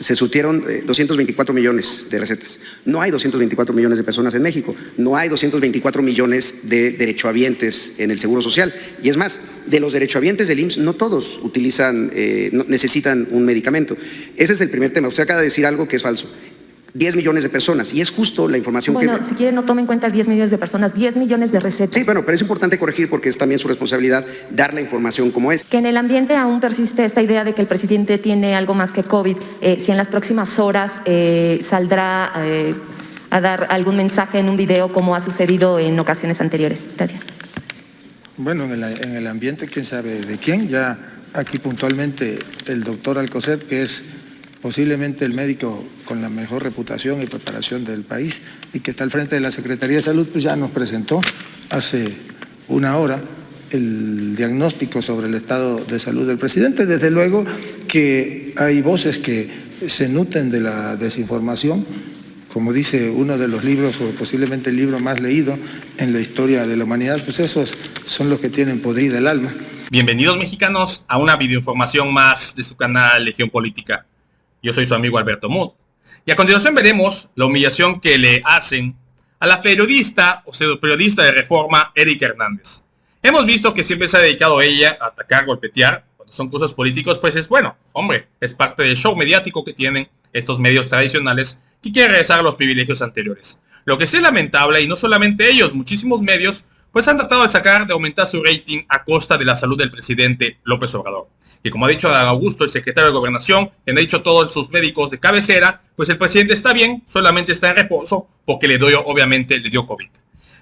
se surtieron 224 millones de recetas. No hay 224 millones de personas en México, no hay 224 millones de derechohabientes en el Seguro Social. Y es más, de los derechohabientes del IMSS, no todos necesitan un medicamento. Ese es el primer tema. Usted acaba de decir algo que es falso. 10 millones de personas, y es justo la información que... Bueno, si quiere no tome en cuenta 10 millones de personas, 10 millones de recetas. Sí, bueno, pero es importante corregir porque es también su responsabilidad dar la información como es. Que en el ambiente aún persiste esta idea de que el presidente tiene algo más que COVID. Si en las próximas horas saldrá a dar algún mensaje en un video como ha sucedido en ocasiones anteriores. Gracias. Bueno, en el ambiente, quién sabe de quién. Ya aquí puntualmente el doctor Alcocer, que es posiblemente el médico con la mejor reputación y preparación del país y que está al frente de la Secretaría de Salud, pues ya nos presentó hace una hora el diagnóstico sobre el estado de salud del presidente. Desde luego que hay voces que se nutren de la desinformación, como dice uno de los libros, o posiblemente el libro más leído en la historia de la humanidad, pues esos son los que tienen podrida el alma. Bienvenidos, mexicanos, a una videoinformación más de su canal Legión Política. Yo soy su amigo Alberto Muth. Y a continuación veremos la humillación que le hacen a la periodista o pseudoperiodista de Reforma, Erika Hernández. Hemos visto que siempre se ha dedicado ella a atacar, golpetear. Cuando son cosas políticos, pues es bueno, hombre, es parte del show mediático que tienen estos medios tradicionales que quieren regresar a los privilegios anteriores. Lo que sí es lamentable, y no solamente ellos, muchísimos medios, pues han tratado de aumentar su rating a costa de la salud del presidente López Obrador. Y como ha dicho Adán Augusto, el secretario de Gobernación, quien ha dicho todos sus médicos de cabecera, pues el presidente está bien, solamente está en reposo, porque obviamente le dio COVID.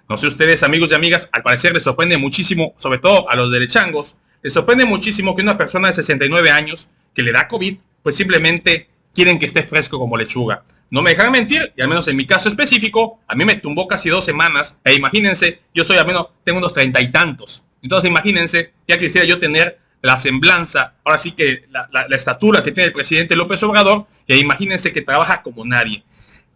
No sé ustedes, amigos y amigas, al parecer les sorprende muchísimo, sobre todo a los derechangos, les sorprende muchísimo que una persona de 69 años que le da COVID, pues simplemente quieren que esté fresco como lechuga. No me dejan mentir, y al menos en mi caso específico, a mí me tumbó casi 2 semanas, e imagínense, yo soy al menos, tengo unos 30 y tantos. Entonces imagínense, ya quisiera yo tener la semblanza, ahora sí que la estatura que tiene el presidente López Obrador, y imagínense que trabaja como nadie.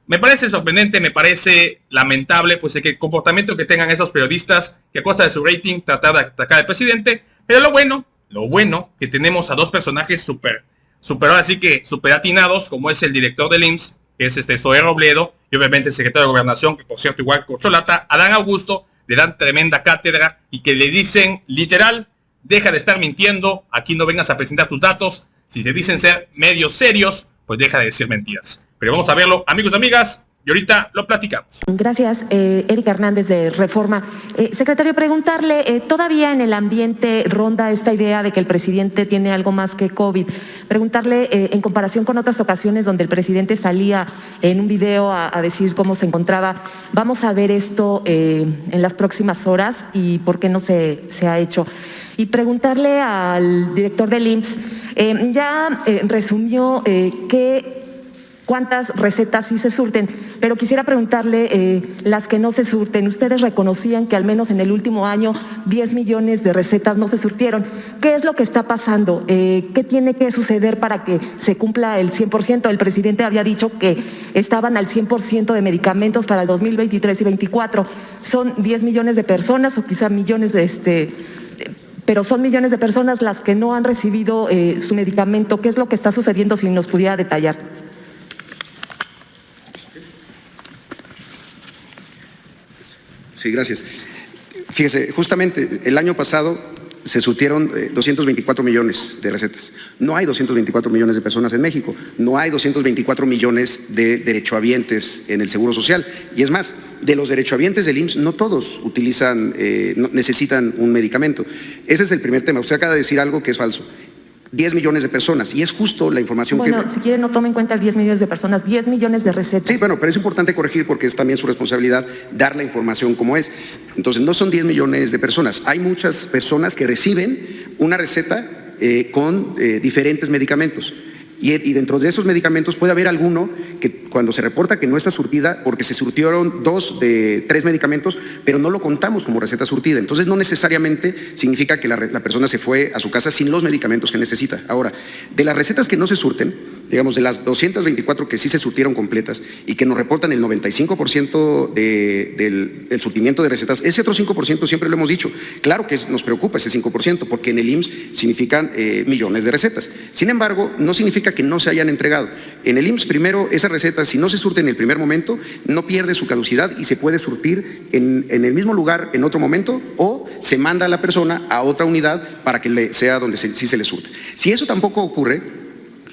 Me parece sorprendente, me parece lamentable, pues el comportamiento que tengan esos periodistas que a costa de su rating tratar de atacar al presidente, pero lo bueno que tenemos a 2 personajes súper ahora sí que súper atinados, como es el director del IMSS, que es Zoé Robledo, y obviamente el secretario de Gobernación, que por cierto igual Corcholata, Adán Augusto, le dan tremenda cátedra y que le dicen literal: deja de estar mintiendo, aquí no vengas a presentar tus datos, si se dicen ser medios serios, pues deja de decir mentiras. Pero vamos a verlo, amigos y amigas, y ahorita lo platicamos. Gracias, Erika Hernández de Reforma. Secretario, preguntarle, todavía en el ambiente ronda esta idea de que el presidente tiene algo más que COVID. Preguntarle, en comparación con otras ocasiones donde el presidente salía en un video a decir cómo se encontraba, ¿vamos a ver esto en las próximas horas y por qué no se ha hecho? Y preguntarle al director del IMSS, ya resumió cuántas recetas sí se surten, pero quisiera preguntarle las que no se surten. Ustedes reconocían que al menos en el último año 10 millones de recetas no se surtieron. ¿Qué es lo que está pasando? ¿Qué tiene que suceder para que se cumpla el 100%? El presidente había dicho que estaban al 100% de medicamentos para el 2023 y 2024. ¿Son 10 millones de personas o quizá millones pero son millones de personas las que no han recibido su medicamento? ¿Qué es lo que está sucediendo, si nos pudiera detallar? Sí, gracias. Fíjese, justamente el año pasado se surtieron 224 millones de recetas. No hay 224 millones de personas en México, no hay 224 millones de derechohabientes en el Seguro Social. Y es más, de los derechohabientes del IMSS, no todos necesitan un medicamento. Ese es el primer tema. Usted acaba de decir algo que es falso. 10 millones de personas, y es justo la información que... Bueno, si quiere no tome en cuenta 10 millones de personas, 10 millones de recetas. Sí, bueno, pero es importante corregir porque es también su responsabilidad dar la información como es. Entonces, no son 10 millones de personas. Hay muchas personas que reciben una receta con diferentes medicamentos. Y dentro de esos medicamentos puede haber alguno que cuando se reporta que no está surtida, porque se surtieron 2 de 3 medicamentos, pero no lo contamos como receta surtida. Entonces no necesariamente significa que la persona se fue a su casa sin los medicamentos que necesita. Ahora, de las recetas que no se surten, digamos, de las 224 que sí se surtieron completas y que nos reportan el 95% del surtimiento de recetas, ese otro 5% siempre lo hemos dicho. Claro que nos preocupa ese 5%, porque en el IMSS significan millones de recetas. Sin embargo, no significa que no se hayan entregado. En el IMSS, primero, esas recetas, si no se surten en el primer momento, no pierde su caducidad y se puede surtir en el mismo lugar en otro momento, o se manda a la persona a otra unidad para que sea donde sí se le surte. Si eso tampoco ocurre,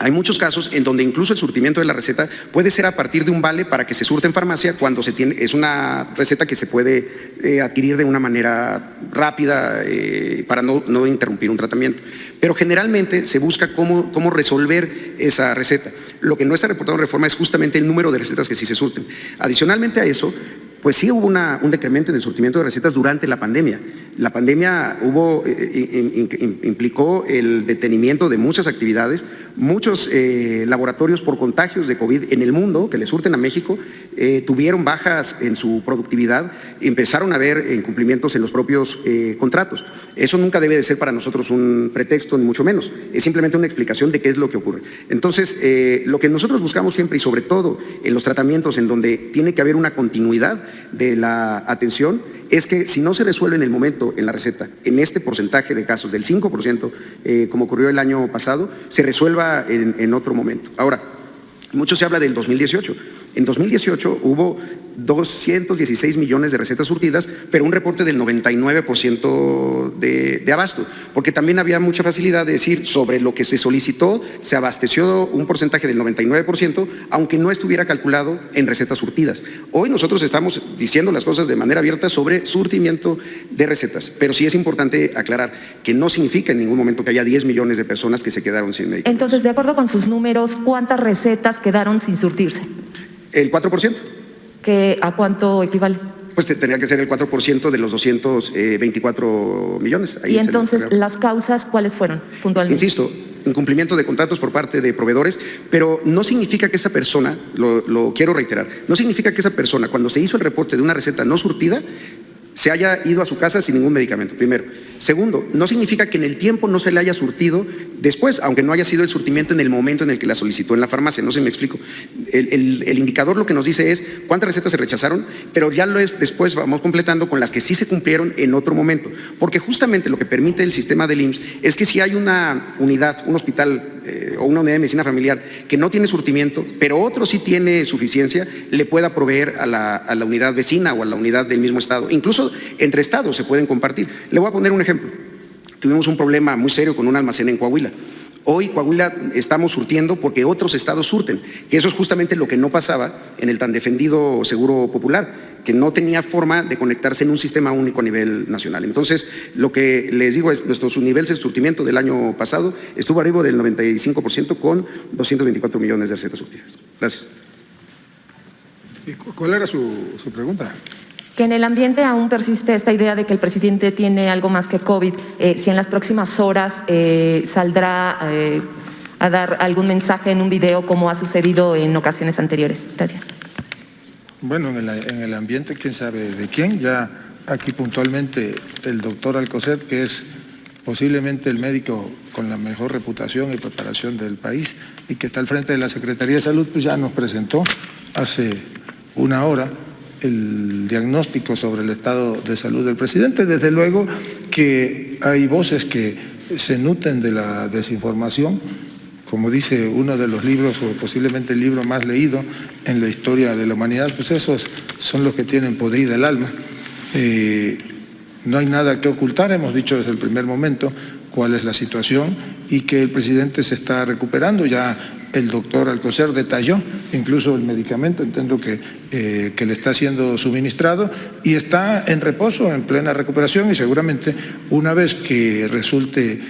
hay muchos casos en donde incluso el surtimiento de la receta puede ser a partir de un vale para que se surte en farmacia cuando es una receta que se puede adquirir de una manera rápida para no interrumpir un tratamiento. Pero generalmente se busca cómo resolver esa receta. Lo que no está reportado en reforma es justamente el número de recetas que sí se surten. Adicionalmente a eso, pues sí hubo un decremento en el surtimiento de recetas durante la pandemia. La pandemia implicó el detenimiento de muchas actividades, muchos laboratorios por contagios de COVID en el mundo que le surten a México tuvieron bajas en su productividad, empezaron a haber incumplimientos en los propios contratos. Eso nunca debe de ser para nosotros un pretexto, ni mucho menos. Es simplemente una explicación de qué es lo que ocurre. Entonces, lo que nosotros buscamos siempre, y sobre todo en los tratamientos en donde tiene que haber una continuidad de la atención, es que si no se resuelve en el momento en la receta, en este porcentaje de casos del 5%, como ocurrió el año pasado, se resuelva en otro momento. Ahora, mucho se habla del 2018. En 2018 hubo 216 millones de recetas surtidas, pero un reporte del 99% de abasto, porque también había mucha facilidad de decir sobre lo que se solicitó, se abasteció un porcentaje del 99%, aunque no estuviera calculado en recetas surtidas. Hoy nosotros estamos diciendo las cosas de manera abierta sobre surtimiento de recetas, pero sí es importante aclarar que no significa en ningún momento que haya 10 millones de personas que se quedaron sin medicamentos. Entonces, de acuerdo con sus números, ¿cuántas recetas quedaron sin surtirse? El 4%. ¿A cuánto equivale? Pues tendría que ser el 4% de los 224 millones. Ahí y entonces, ¿las causas cuáles fueron puntualmente? Insisto, incumplimiento de contratos por parte de proveedores, pero no significa que esa persona, lo quiero reiterar, no significa que esa persona, cuando se hizo el reporte de una receta no surtida, se haya ido a su casa sin ningún medicamento, primero. Segundo, no significa que en el tiempo no se le haya surtido después, aunque no haya sido el surtimiento en el momento en el que la solicitó en la farmacia, no sé si me explico. El indicador lo que nos dice es cuántas recetas se rechazaron, pero ya después vamos completando con las que sí se cumplieron en otro momento, porque justamente lo que permite el sistema del IMSS es que si hay una unidad, un hospital o una unidad de medicina familiar que no tiene surtimiento, pero otro sí tiene suficiencia, le pueda proveer a la unidad vecina o a la unidad del mismo estado. Incluso entre estados se pueden compartir. Le voy a poner un ejemplo. Tuvimos un problema muy serio con un almacén en Coahuila. Hoy Coahuila estamos surtiendo porque otros estados surten, que eso es justamente lo que no pasaba en el tan defendido Seguro Popular, que no tenía forma de conectarse en un sistema único a nivel nacional. Entonces, lo que les digo es, nuestro nivel de surtimiento del año pasado estuvo arriba del 95% con 224 millones de recetas surtidas. Gracias. ¿Y cuál era su pregunta? Que en el ambiente aún persiste esta idea de que el presidente tiene algo más que COVID. Si en las próximas horas saldrá a dar algún mensaje en un video como ha sucedido en ocasiones anteriores. Gracias. Bueno, en el ambiente, quién sabe de quién. Ya aquí puntualmente el doctor Alcocer, que es posiblemente el médico con la mejor reputación y preparación del país y que está al frente de la Secretaría de Salud, pues ya nos presentó hace una hora el diagnóstico sobre el estado de salud del presidente. Desde luego que hay voces que se nutren de la desinformación, como dice uno de los libros, o posiblemente el libro más leído en la historia de la humanidad, pues esos son los que tienen podrida el alma. No hay nada que ocultar, hemos dicho desde el primer momento cuál es la situación y que el presidente se está recuperando. Ya el doctor Alcocer detalló incluso el medicamento, entiendo que le está siendo suministrado y está en reposo, en plena recuperación, y seguramente una vez que resulte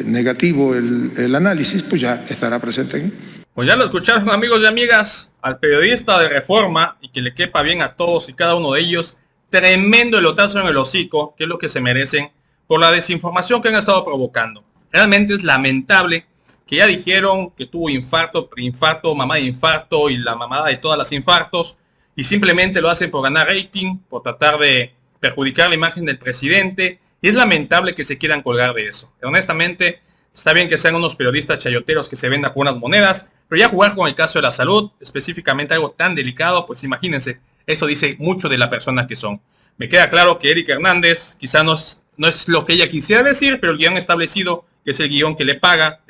negativo el análisis, pues ya estará presente aquí. Pues ya lo escucharon, amigos y amigas, al periodista de Reforma, y que le quepa bien a todos y cada uno de ellos, tremendo elotazo en el hocico, que es lo que se merecen por la desinformación que han estado provocando. Realmente es lamentable que ya dijeron que tuvo infarto, preinfarto, mamá de infarto y la mamada de todas las infartos, y simplemente lo hacen por ganar rating, por tratar de perjudicar la imagen del presidente, y es lamentable que se quieran colgar de eso. Honestamente, está bien que sean unos periodistas chayoteros que se vendan por unas monedas, Pero ya jugar con el caso de la salud, específicamente algo tan delicado, pues imagínense, eso dice mucho de la persona que son. Me queda claro que Erika Hernández quizá no es lo que ella quisiera decir, pero el guión establecido, que es el guión que le paga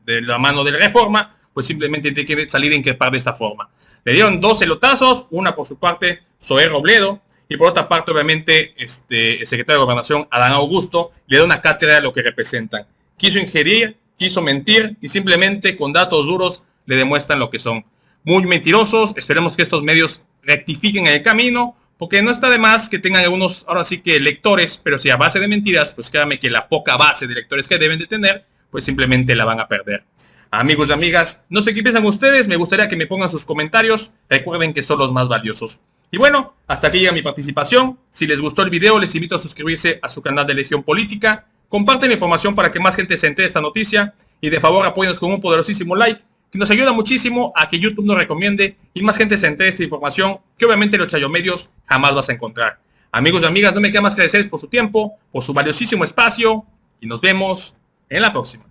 de la mano de la Reforma, pues simplemente tiene que salir a increpar de esta forma. Le dieron 2 elotazos, una por su parte, Zoé Robledo, y por otra parte, obviamente, el secretario de Gobernación, Adán Augusto, le da una cátedra de lo que representan. Quiso ingerir, quiso mentir, y simplemente con datos duros le demuestran lo que son. Muy mentirosos, esperemos que estos medios rectifiquen el camino, porque no está de más que tengan algunos, ahora sí que lectores, pero si a base de mentiras, pues créanme que la poca base de lectores que deben de tener, pues simplemente la van a perder. Amigos y amigas, no sé qué piensan ustedes, me gustaría que me pongan sus comentarios, recuerden que son los más valiosos. Y bueno, hasta aquí llega mi participación. Si les gustó el video, les invito a suscribirse a su canal de Legión Política, comparten la información para que más gente se entere de esta noticia, y de favor apóyennos con un poderosísimo like, que nos ayuda muchísimo a que YouTube nos recomiende y más gente se entere de esta información que obviamente en los chayomedios jamás vas a encontrar. Amigos y amigas, no me queda más que agradecerles por su tiempo, por su valiosísimo espacio y nos vemos en la próxima.